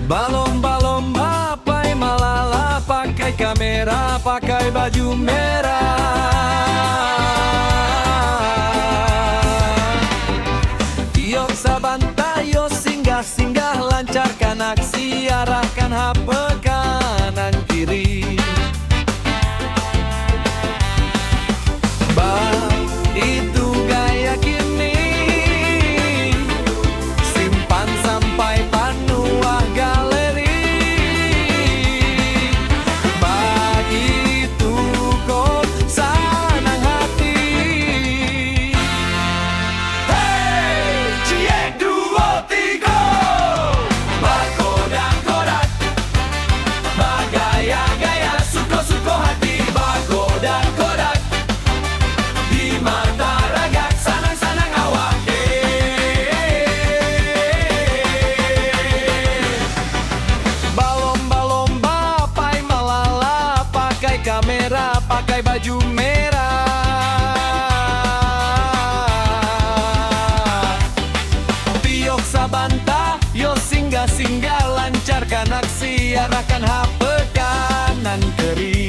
Balom-balom pai malala, pakai kamera, pakai baju merah. Yok sabanta, yo singgah-singgah, lancarkan aksi, arahkan HP kanan kiri. Itu gaya kini, simpan sampai panua galeri. Begitu kok senang hati. Hey, cie dua tiga, berkodak-kodak, bergaya-gaya, suka-suka hati, berkodak-kodak. Di mata ragak, sanang-sanang awak. Balom-balomba, pai malala, pakai kamera, pakai baju merah. Tiok sabanta, yo singgah-singgah, lancarkan aksi, arahkan HP kanan kiri.